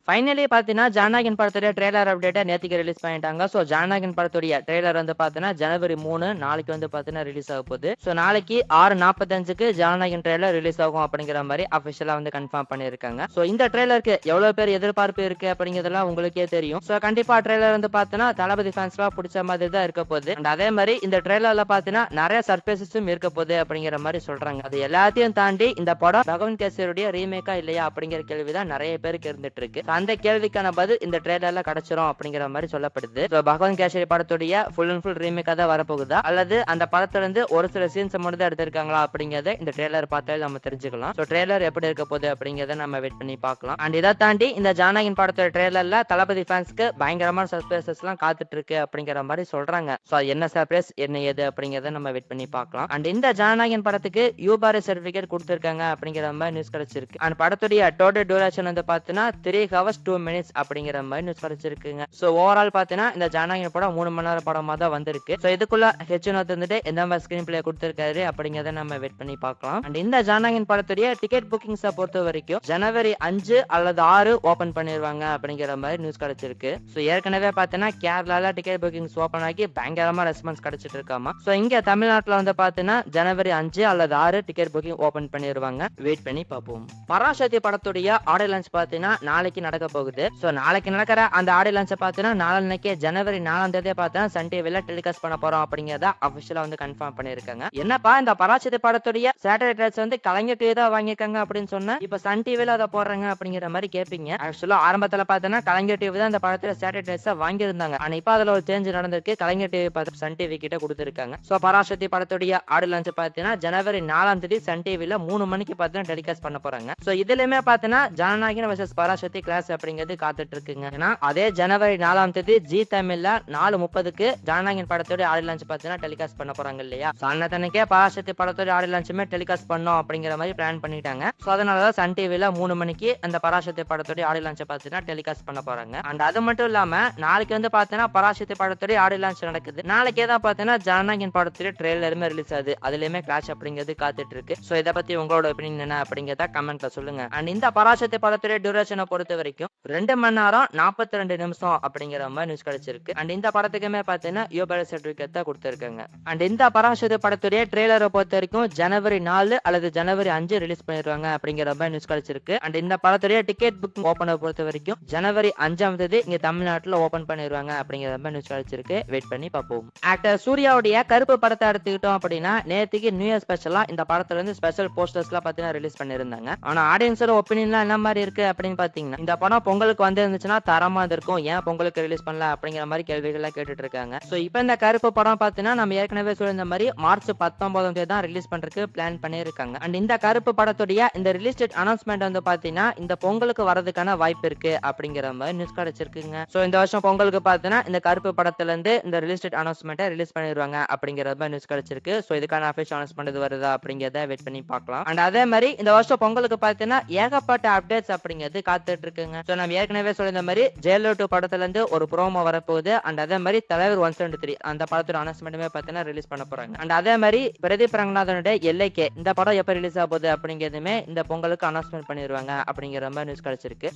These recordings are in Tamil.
ஃபைனலி பார்த்தீங்கன்னா, ஜனநாயகன் படத்துடைய ட்ரெய்லர் அப்டேட்ட நேத்திக்கு ரிலீஸ் பண்ணிட்டாங்க. ஸோ ஜனநாயகன் படத்துடைய ட்ரெய்லர் வந்து பார்த்தீங்கன்னா, ஜனவரி 3 நாளைக்கு வந்து பார்த்தீங்கன்னா ரிலீஸ் ஆக போகுது. ஸோ நாளைக்கு 6:45க்கு ஜனநாயகன் ட்ரெய்லர் ரிலீஸ் ஆகும் அப்படிங்கிற மாரி அஃபிஷியலா வந்து கன்ஃபார்ம் பண்ணியிருக்காங்க. ஸோ இந்த ட்ரெய்லருக்கு எவ்வளோ பேர் எதிர்பார்ப்பு இருக்கு அப்படிங்கிறதெல்லாம் உங்களுக்கே தெரியும். ஸோ கண்டிப்பா ட்ரெய்லர் வந்து பார்த்தீங்கன்னா, தளபதி ஃபேன்ஸ்லாம் புடிச்ச மாதிரி தான் இருக்க போகுது. அண்ட் அதே மாரி இந்த ட்ரெய்லர்ல பார்த்தீங்கன்னா, நெறைய சர்ப்ரைசஸும் இருக்க போகுது அப்படிங்கிற மாரி சொல்றாங்க. அது எல்லாத்தையும் தாண்டி இந்த படம் பகவந்த் கேசரியுடைய ரீமேக்கா இல்லையா அப்படிங்கிற கேள்வி தான் நெறைய பேருக்கு இருந்துட்டு இருக்கு. அந்த கேள்விக்கான பதில் இந்த ட்ரெய்லர்ல கிடைச்சிரும் அப்படிங்கிற மாதிரி சொல்லப்படுது. பகவந்த் கேசரி படத்துடைய ஃபுல் அண்ட் ஃபுல் ரீமேக்கா தான் வரப்போகுதா அல்லது அந்த படத்துல இருந்து ஒரு சில சீன்ஸ் மட்டும் தான் எடுத்திருக்காங்களா அப்படிங்கறத இந்த ட்ரெய்லர் பார்த்தாலே நம்ம தெரிஞ்சுக்கலாம். ஸோ ட்ரெய்லர் எப்படி இருக்க போகுது அப்படிங்கறத நம்ம வெயிட் பண்ணி பார்க்கலாம். அண்ட் இதை தாண்டி இந்த ஜனநாயகன் படத்தோட ட்ரெய்லர்ல தளபதி ஃபேன்ஸ்க்கு பயங்கரமான சர்ப்ரைசஸ் எல்லாம் காத்துட்டு இருக்கு அப்படிங்கிற மாதிரி சொல்றாங்க. ஸோ என்ன சர்ப்ரைஸ் என்ன ஏது அப்படிங்கறத நம்ம வெயிட் பண்ணி பார்க்கலாம். அண்ட் இந்த ஜனநாயகன் படத்துக்கு யூபாரி சர்டிபிகேட் கொடுத்திருக்காங்க அப்படிங்கிற மாதிரி நியூஸ் கிடைச்சிருக்கு. அண்ட் படத்துடைய டோட்டல் டியூரேஷன் வந்து பாத்தீங்கன்னா 3 hours 2 minutes அப்படிங்கிற மாதிரி நியூஸ் கிடைச்சிருக்குங்க. சோ ஓவரால் பாத்தீங்கன்னா இந்த ஜனநாயகன் படம் 3 மணி நேரம் படமா தான் வந்திருக்கு. சோ இதுக்குள்ள ஹெச்னோத் வந்துட்டு எந்த மாதிரி ஸ்கிரீன் பிளே கொடுத்திருக்காரு அப்படிங்கறத நம்ம வெயிட் பண்ணி பார்க்கலாம். அண்ட் இந்த ஜனநாயகன் படத்துடைய டிக்கெட் புக்கிங்ஸை பொறுத்த வரைக்கும் ஜனவரி 5 அல்லது 6 ஓபன் பண்ணிடுவாங்க அப்படிங்கிற மாதிரி நியூஸ் கிடைச்சிருக்கு. சோ ஏற்கனவே பாத்தீங்கன்னா கேரளால டிக்கெட் புக்கிங்ஸ் ஓபன் ஆகி பயங்கரமா ரெஸ்பான்ஸ் கிடைச்சிட்டு இருக்காமா. சோ இங்க தமிழ்நாட்டுல வந்து பாத்தீங்கன்னா ஜனவரி 5 அல்லது 6 டிக்கெட் புக்கிங் ஓபன் பண்ணிடுவாங்க. வெயிட் பண்ணி பார்ப்போம். பராசக்தி படத்துடைய ஆடியோ லான்ச் பாத்தீங்கன்னா நாளைக்கு நடக்க போகுது. சோ நாளைக்கு நடக்கிற அந்த ஆடியோ லான்ச் பாத்தீங்கன்னா நாளைக்கு ஜனவரி 4 பாத்தீங்கன்னா சன் டிவில டெலிகாஸ்ட் பண்ண போறோம் அப்படிங்கறத அபிஷியலா வந்து கன்ஃபார்ம் பண்ணிருக்காங்க. என்னப்பா இந்த பராசக்தி படத்துடைய சேட்டலைட் ரைட்ஸ் வந்து கலைஞர் டிவி தான் வாங்கியிருக்காங்க அப்படின்னு சொன்னா இப்ப சன் டிவில அதை போடுறாங்க அப்படிங்கிற மாதிரி கேட்பீங்க. ஆக்சுவலா ஆரம்பத்துல பாத்தீங்கன்னா கலைஞர் டிவி தான் இந்த படத்துல சேட்டலைட் ரைட்ஸ் வாங்கியிருந்தாங்க. ஆனா இப்ப அதுல ஒரு சேஞ்ச் நடந்திருக்கு. கலைஞர் டிவி பார்த்து சன் டிவி கிட்ட கொடுத்திருக்காங்க. சோ பராசக்தி படத்துடைய ஆடியோ லான்ச் பாத்தீங்கன்னா ஜனவரி 4 சன் டிவில 3 மணிக்கு பாத்தீங்கன்னா டெலிகாஸ்ட் பண்ண போறாங்க. சோ இதுலயுமே பாத்தீங்கன்னா ஜனநாயகன் வர்சஸ் பராசக்தி கிளாஸ் அப்படிங்கிறது காத்துட்டு இருக்குங்க. ஏன்னா அதே ஜனவரி 4 ஜி தமிழ்ல 4:30க்கு ஜனநாயகன் படத்தோட ஆடியோ லான்ச் பாத்தீங்கன்னா டெலிகாஸ்ட் பண்ண போறாங்க இல்லையா. அன்னத்தனைக்கே பராசக்தி படத்தோட ஆடியோ லான்ச்சுமே டெலிகாஸ்ட் பண்ணோம் அப்படிங்கிற மாதிரி பிளான் பண்ணிட்டாங்க. சோ அதனாலதான் சன் டிவில 3 மணிக்கு அந்த பராசக்தி படத்தோட ஆடியோ லான்ச் பாத்தீங்கன்னா டெலிகாஸ்ட் பண்ண போறாங்க. அண்ட் அது மட்டும் இல்லாம நாளைக்கு வந்து பாத்தீங்கன்னா பராசக்தி படத்தோட ஆடியோ லான்ச் நடக்குது. நாளைக்கே தான் பாத்தீங்கன்னா ஜனநாயகன் படத்தோட ட்ரெய்லருமே ரிலீஸ் ஆகுது. அதுலயுமே கிளாஷ் அப்படிங்கிறது காத்துட்டு இருக்கு. சோ இதை பத்தி உங்களோட ஒப்பீனியன் என்ன அப்படிங்கறத கமெண்ட்ல சொல்லுங்க. அண்ட் இந்த பராசக்தி படத்துடைய டியூரேஷனை பொறுத்த வரைக்கும் 2 மணி நேரம் 42 நிமிஷம் அப்படிங்கிற மாதிரி நியூஸ் கிடைச்சிருக்கு. அண்ட் இந்த படத்துக்குமே பாத்தீங்கன்னா யூபாரி சர்டிபிகேட் தான் கொடுத்திருக்காங்க. அண்ட் இந்த பராசக்தி படத்துடைய ட்ரெய்லரை பொறுத்த வரைக்கும் ஜனவரி 4 அல்லது ஜனவரி 5 ரிலீஸ் பண்ணிடுவாங்க அப்படிங்கிற மாதிரி நியூஸ் கிடைச்சிருக்கு. அண்ட் இந்த படத்துடைய டிக்கெட் புக் ஓபனை பொறுத்த வரைக்கும் ஜனவரி 5 இங்க தமிழ்நாட்டுல ஓபன் பண்ணிடுவாங்க அப்படிங்கிற மாதிரி நியூஸ் கிடைச்சிருக்கு. வெயிட் பண்ணி பார்ப்போம். ஆக்டர் சூர்யாவுடைய கருப்பு படத்தை எடுத்துக்கிட்டோம் அப்படின்னா நேத்துக்கு நியூ இயர் ஸ்பெஷலா இந்த படத்துல இருந்து ஸ்பெஷல் போஸ்டர்ஸ் எல்லாம் பாத்தீங்கன்னா ரிலீஸ் பண்ணிருந்தாங்க. ஆனா ஆடியன்ஸோட ஒப்பீனியன் என்ன மாதிரி இருக்கு அப்படின்னு பாத்தீங்கன்னா இந்த படம் பொங்கலுக்கு வந்து இருந்துச்சுன்னா தரமா இருக்கும், ஏன் பொங்கலுக்கு ரிலீஸ் பண்ணல அப்படிங்கிற மாதிரி கேள்விகள் எல்லாம் கேட்டுட்டு இருக்காங்க. சோ இப்போ இந்த கருப்பு படம் பாத்தீங்கன்னா நம்ம ஏற்கனவே சொல்லியிருந்த மாதிரி மார்ச் 19 தான் ரிலீஸ் பண்றதுக்கு பிளான் பண்ணிருக்காங்க. அண்ட் இந்த கருப்பு படத்துடைய இந்த ரிலீஸ் டேட் அனௌன்ஸ்மெண்ட் வந்து பாத்தீங்கன்னா இந்த பொங்கலுக்கு வரதுக்கான வாய்ப்பு இருக்கு அப்படிங்கிற மாதிரி நியூஸ் கிடைச்சிருக்குங்க. சோ இந்த வருஷம் பொங்கலுக்கு பாத்தீங்கன்னா இந்த கருப்பு படத்துல இருந்து இந்த ரிலீஸ் டேட் அனௌன்ஸ்மெண்ட் ரிலீஸ் பண்ணிடுவாங்க அப்படிங்கிற மாதிரி நியூஸ் கிடைச்சிருக்கு. சோ இதுக்கான அபிஷியல் அனௌன்ஸ்மெண்ட் வருதா அப்படிங்கறத வெயிட் பண்ணி பார்க்கலாம். அண்ட் அதே மாதிரி இந்த வருஷம் பொங்கலுக்கு பாத்தீங்கன்னா ஏகப்பட்ட அப்டேட்ஸ் அப்படிங்கிறது காத்துட்டு இருக்குங்க. சோ நம்ம ஏற்கனவே சொல்லியிருந்த மாதிரி ஜெயலலிதா 2 படத்துல இருந்து ஒரு ப்ரோமோ வரப்போகுது. அண்ட் அதே மாதிரி தலைவர் 173 அந்த படத்தோட அனௌன்ஸ்மெண்ட்டுமே பாத்தீங்கன்னா ரிலீஸ் பண்ண போறாங்க. அண்ட் அதே மாதிரி பிரதீப் ரங்கநாதனுடைய எல்லைக்கே இந்த படம் எப்ப ரிலீஸ் ஆக போகுது அப்படிங்கிறதுமே இந்த பொங்கலுக்கு அனௌன்ஸ்மெண்ட் பண்ணிடுவாங்க அப்படிங்கிற மாதிரி நியூஸ் கிடைச்சிருக்கு.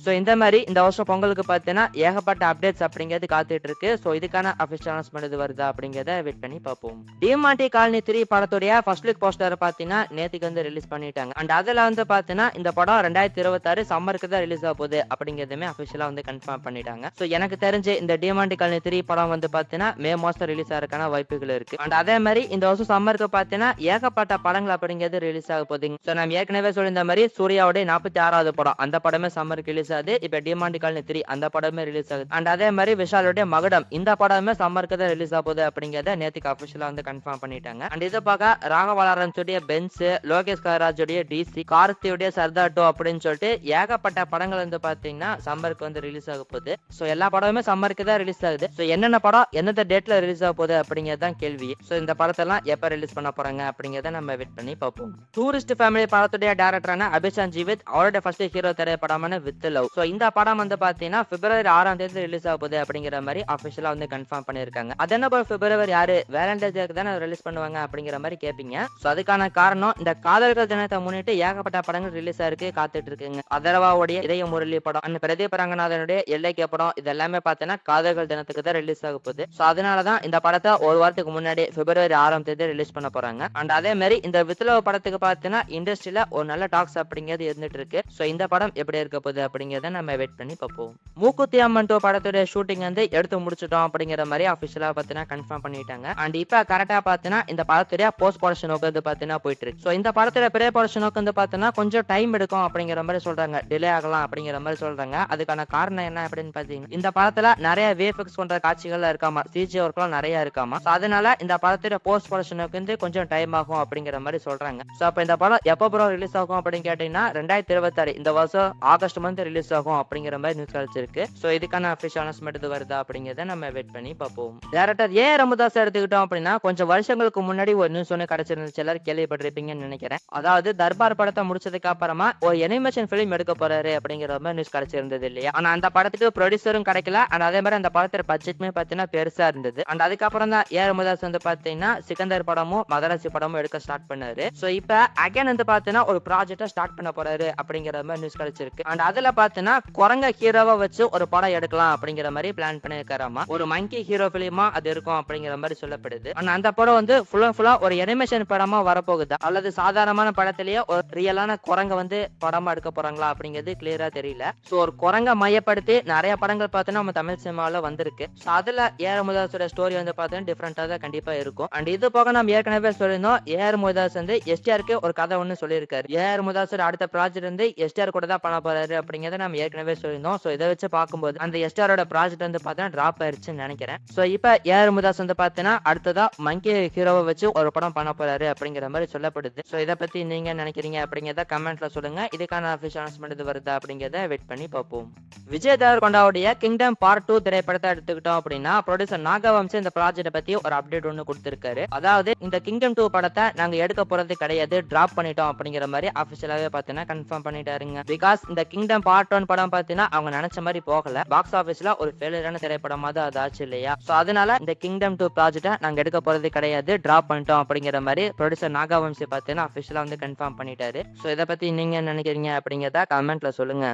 சோ இந்த மாதிரி இந்த வருஷம் பொங்கலுக்கு பாத்தீங்கன்னா ஏகப்பட்ட அப்டேட்ஸ் அப்படிங்கிறது காத்துட்டு இருக்கு. சோ இதுக்கான அபிஷியல் அனௌன்ஸ்மெண்ட் வருதா அப்படிங்கறத வெயிட் பண்ணி பார்ப்போம். டிமாண்டி காலனி 3 படத்துடைய ஃபர்ஸ்ட் லுக் போஸ்டர் பாத்தீங்கன்னா நேத்துக்கு வந்து ரிலீஸ் பண்ணிட்டாங்க. அண்ட் அதுல வந்து பாத்தீங்கன்னா இந்த படம் 2026 சம்மருக்கு தான் ரிலீஸ் ஆக போகுது அப்படிங்கிறதுமே அபிஷியலா வந்து கன்ஃபார்ம் பண்ணிட்டாங்க. சோ எனக்கு தெரிஞ்சு இந்த டிமாண்டி காலனி 3 படம் வந்து பாத்தீங்கன்னா மே மாசம் ரிலீஸ் ஆகிறதுக்கான வாய்ப்புகள் இருக்கு. அண்ட் அதே மாதிரி இந்த வருஷம் சம்மருக்கு பாத்தீங்கன்னா ஏகப்பட்ட படங்கள் அப்படிங்கிறது ரிலீஸ் ஆக போகுது. சோ நம்ம ஏற்கனவே சொல்லியிருந்த மாதிரி சூர்யாவுடைய 46வது படம் அந்த படமே சம்மருக்கு ரிலீஸ் ஆகுது. இப்ப டிமாண்டி காலனி 3 அந்த படமே ரிலீஸ் ஆகுது. அண்ட் அதே மாதிரி விஷாலுடைய மகுடம் இந்த படமே சம்மருக்கு தான் ரிலீஸ் ஆக போகுது அப்படிங்கறத நேத்துக்கு அபிஷியலா வந்து கன்ஃபார்ம் பண்ணிட்டாங்க. அண்ட் இதை பார்க்க ராகவா லாரன்ஸுடைய பென்ஸ், லோகேஷ் கனகராஜுடைய டிசி, கார்த்தியுடைய சர்தார் 2 அப்படின்னு சொல்லிட்டு ஏகப்பட்ட படங்கள் வந்து பாத்தீங்கன்னா சம்மருக்கு வந்து ரிலீஸ் ஆக போகுது. சோ எல்லா படமுமே சம்மருக்கு தான் ரிலீஸ் ஆகுது. சோ என்னென்ன படம் எந்தெந்த டேட்ல ரிலீஸ் ஆக போகுது அப்படிங்கறதான் கேள்வி. சோ இந்த படத்தெல்லாம் எப்ப ரிலீஸ் பண்ண போறாங்க அப்படிங்கறத நம்ம வெயிட் பண்ணி பார்ப்போம். டூரிஸ்ட் ஃபேமிலி படத்துடைய டைரக்டரான அபிஷான் ஜீவித் அவருடைய ஃபர்ஸ்ட் ஹீரோ திரைப்படமான வித் லவ். சோ இந்த படம் வந்து பாத்தீங்கன்னா பிப்ரவரி 6 ரிலீஸ் ஆக போகுது அப்படிங்கிற மாதிரி அபிஷியலா வந்து கன்ஃபார்ம் பண்ணிருக்காங்க. அது என்ன பிப்ரவரி 6 வேலண்டைன்ஸ் டேக்கு தானே ரிலீஸ் பண்ணுவாங்க அப்படிங்கிற மாதிரி கேட்பீங்க. சோ அதுக்கான காரணம் இந்த காதல்கள் தினத்தை முன்னிட்டு ஏகப்பட்ட படங்கள் ரிலீஸ் ஆயிருக்கு காத்துட்டு இருக்குங்க. அதர்வாவுடைய இதய முரளி படம், படம் அண்ட் பிரதீப் ரங்கநாதனுடைய எல்லைக்கு படம் இது எல்லாமே பார்த்தீங்கன்னா காதல்கள் தினத்துக்கு தான் ரிலீஸ் ஆக போகுது. ஸோ அதனாலதான் இந்த படத்தை ஒரு வாரத்துக்கு முன்னாடி பிப்ரவரி 6ஆம் தேதி ரிலீஸ் பண்ண போறாங்க. அண்ட் அதே மாதிரி இந்த வித்லவ் படத்துக்கு பார்த்தீங்கன்னா இண்டஸ்ட்ரியில ஒரு நல்ல டாக்ஸ் அப்படிங்கிறது இருந்துட்டு இருக்கு. ஸோ இந்த படம் எப்படி இருக்க போகுது அப்படிங்கிறத நம்ம வெயிட் பண்ணி பார்ப்போம். மூக்குத்தி அம்மன் 2 படத்துடைய ஷூட்டிங் வந்து எடுத்து முடிச்சிட்டோம் அப்படிங்கிற மாதிரி அபிஷியலா பார்த்தீங்கன்னா கன்ஃபார்ம் பண்ணிட்டாங்க. அண்ட் இப்ப கரெக்டா பார்த்தீங்கன்னா இந்த படத்துடைய போஸ்ட் ப்ரொடக்ஷன் ஒர்க் வந்து பார்த்தீங்கன்னா போயிட்டு இருக்கு. ஸோ இந்த படத்துல ப்ரீ ப்ரொடக்ஷன் ஒர்க் வந்து பார்த்தீங்கன்னா கொஞ்சம் டைம் எடுக்கும் அப்படிங்கிற மாதிரி சொல்றாங்க, டிலே ஆகலாம் அப்படிங்கிற மாதிரி சொல்றாங்க. அதுக்கான காரணம் என்ன அப்படின்னு பாத்தீங்கன்னா இந்த படத்துல நிறைய VFX பண்ற காட்சிகள் இருக்காமா, CG ஒர்க்லாம் நிறைய இருக்காமா. அதனால இந்த படத்துல போஸ்ட் ப்ரொடக்ஷனுக்கு வந்து கொஞ்சம் டைம் ஆகும் அப்படிங்கிற மாதிரி சொல்றாங்க. சோ அப்ப இந்த படம் எப்ப ப்ரோ ரிலீஸ் ஆகும் அப்படின்னு கேட்டீங்கன்னா 2026 இந்த வருஷம் ஆகஸ்ட் மந்த் ரிலீஸ் ஆகும் அப்படிங்கிற மாதிரி நியூஸ் கிடைச்சிருக்கு. சோ இதுக்கான அபிஷியல் அனௌன்ஸ்மெண்ட் இது வருதா அப்படிங்கறத நம்ம வெயிட் பண்ணி பார்ப்போம். டைரக்டர் ஏ ரமதாஸ் எடுத்துக்கிட்டோம் அப்படின்னா கொஞ்சம் வருஷங்களுக்கு முன்னாடி ஒரு நியூஸ் ஒன்று கிடைச்சிருந்துச்சு, எல்லாரும் கேள்விப்பட்டிருப்பீங்கன்னு நினைக்கிறேன். அதாவது தர்பார் படத்தை முடிச்சதுக்கு அப்புறமா ஒரு அனிமேஷன் பிலிம் எடுக்க போறாரு அப்படிங்கிற மாதிரி நியூஸ் கிடைச்சிருந்தது இல்லையா. ஆனா அந்த படத்துக்கு ப்ரொடியூசரும் கிடைக்கல. அண்ட் அதே மாதிரி அந்த படத்தோட பட்ஜெட்மே பாத்தீங்கன்னா பெருசா இருந்தது. அண்ட் அதுக்கப்புறம் தான் ஏ ரமதாஸ் வந்து பாத்தீங்கன்னா சிக்கந்தர் படமும் மதராசி படமும் எடுக்க ஸ்டார்ட் பண்ணாரு. சோ இப்ப அகைன் வந்து பாத்தீங்கன்னா ஒரு ப்ராஜெக்ட ஸ்டார்ட் பண்ண போறாரு அப்படிங்கிற மாதிரி நியூஸ் கிடைச்சிருக்கு. அண்ட் அதுல பாத்தீங்கன்னா குரங்க ஹீரோவா வச்சு ஒரு படம் எடுக்கலாம் அப்படிங்கிற மாதிரி பிளான் பண்ணிருக்காராமா. ஒரு மங்கி ஹீரோ பிலிமா அது இருக்கும் அப்படிங்கிற மாதிரி சொல்லப்படுது. ஆனா அந்த படம் வந்து ஃபுல்லா ஒரு அனிமேஷன் படமா வரப்போகுது அல்லது சாதாரணமான படத்திலேயே ஒரு ரியலான குரங்க வந்து படமா எடுக்க போறாங்களா அப்படிங்கிறது கிளியரா தெரியல. சோ ஒரு குரங்க மையப்படுத்தி நிறைய படங்கள் பார்த்தீங்கன்னா நம்ம தமிழ் சினிமாவில் வந்திருக்கு. அதுல ஏஆர் முருகதாஸோட ஸ்டோரி வந்து பார்த்தீங்கன்னா டிஃப்ரெண்டா தான் கண்டிப்பா இருக்கும். அண்ட் இது போக நம்ம ஏற்கனவே சொல்லியிருந்தோம், ஏஆர் முருகதாஸ் வந்து எஸ்டிஆருக்கு ஒரு கதை ஒன்று சொல்லியிருக்காரு. ஏஆர் முருகதாஸோட அடுத்த ப்ராஜெக்ட் வந்து எஸ்டிஆர் கூட தான் பண்ண போறாரு அப்படிங்கறத நம்ம ஏற்கனவே சொல்லியிருந்தோம். சோ இதை வச்சு பார்க்கும்போது அந்த எஸ்டிஆரோட ப்ராஜெக்ட் வந்து பார்த்தீங்கன்னா டிராப் ஆயிருச்சுன்னு நினைக்கிறேன். சோ இப்ப ஏஆர் முருகதாஸ் வந்து பார்த்தீங்கன்னா அடுத்ததா மங்கி ஹீரோவை வச்சு ஒரு படம் பண்ண போறாரு அப்படிங்கிற மாதிரி சொல்லப்படுது. சோ இதை பத்தி நீங்க நினைக்கிறீங்க அப்படிங்கறத கமெண்ட்ல சொல்லுங்க. இதுக்கான அபிஷியல் அனௌன்ஸ்மெண்ட் இது வருதா அப்படிங்கறத வெயிட் பண்ணி பார்ப்போம். விஜய் தேவரகொண்டாவுடைய கிங்டம் பார்ட் 2 திரைப்படத்தை எடுத்துக்கிட்டோம் அப்படின்னா ப்ரொடியூசர் நாகவம்சி இந்த ப்ராஜெக்ட் பத்தி ஒரு அப்டேட் ஒன்று கொடுத்திருக்காரு. அதாவது இந்த கிங்டம் 2 படத்தை நாங்க எடுக்க போறது கிடையாது, டிராப் பண்ணிட்டோம் அப்படிங்கிற மாதிரி அபிஷியலாவே பாத்தீங்கன்னா கன்ஃபார்ம் பண்ணிட்டாருங்க. பிகாஸ் இந்த கிங்டம் பார்ட் 1 படம் பாத்தீங்கன்னா அவங்க நினைச்ச மாதிரி போகல, பாக்ஸ் ஆபீஸ்ல ஒரு ஃபெயிலியரான திரைப்படமா தான் அது ஆச்சு இல்லையா. சோ அதனால இந்த கிங்டம் 2 ப்ராஜெக்ட்டை நாங்க எடுக்க போறது கிடையாது, டிராப் பண்ணிட்டோம் அப்படிங்கிற மாதிரி ப்ரொடியூசர் நாகவம்சி பாத்தீங்கன்னா அபிஷியலா வந்து கன்ஃபார்ம் பண்ணிட்டாரு. சோ இதை பத்தி நீங்க நினைக்கிறீங்க அப்படிங்கறத கமெண்ட்ல சொல்லுங்க.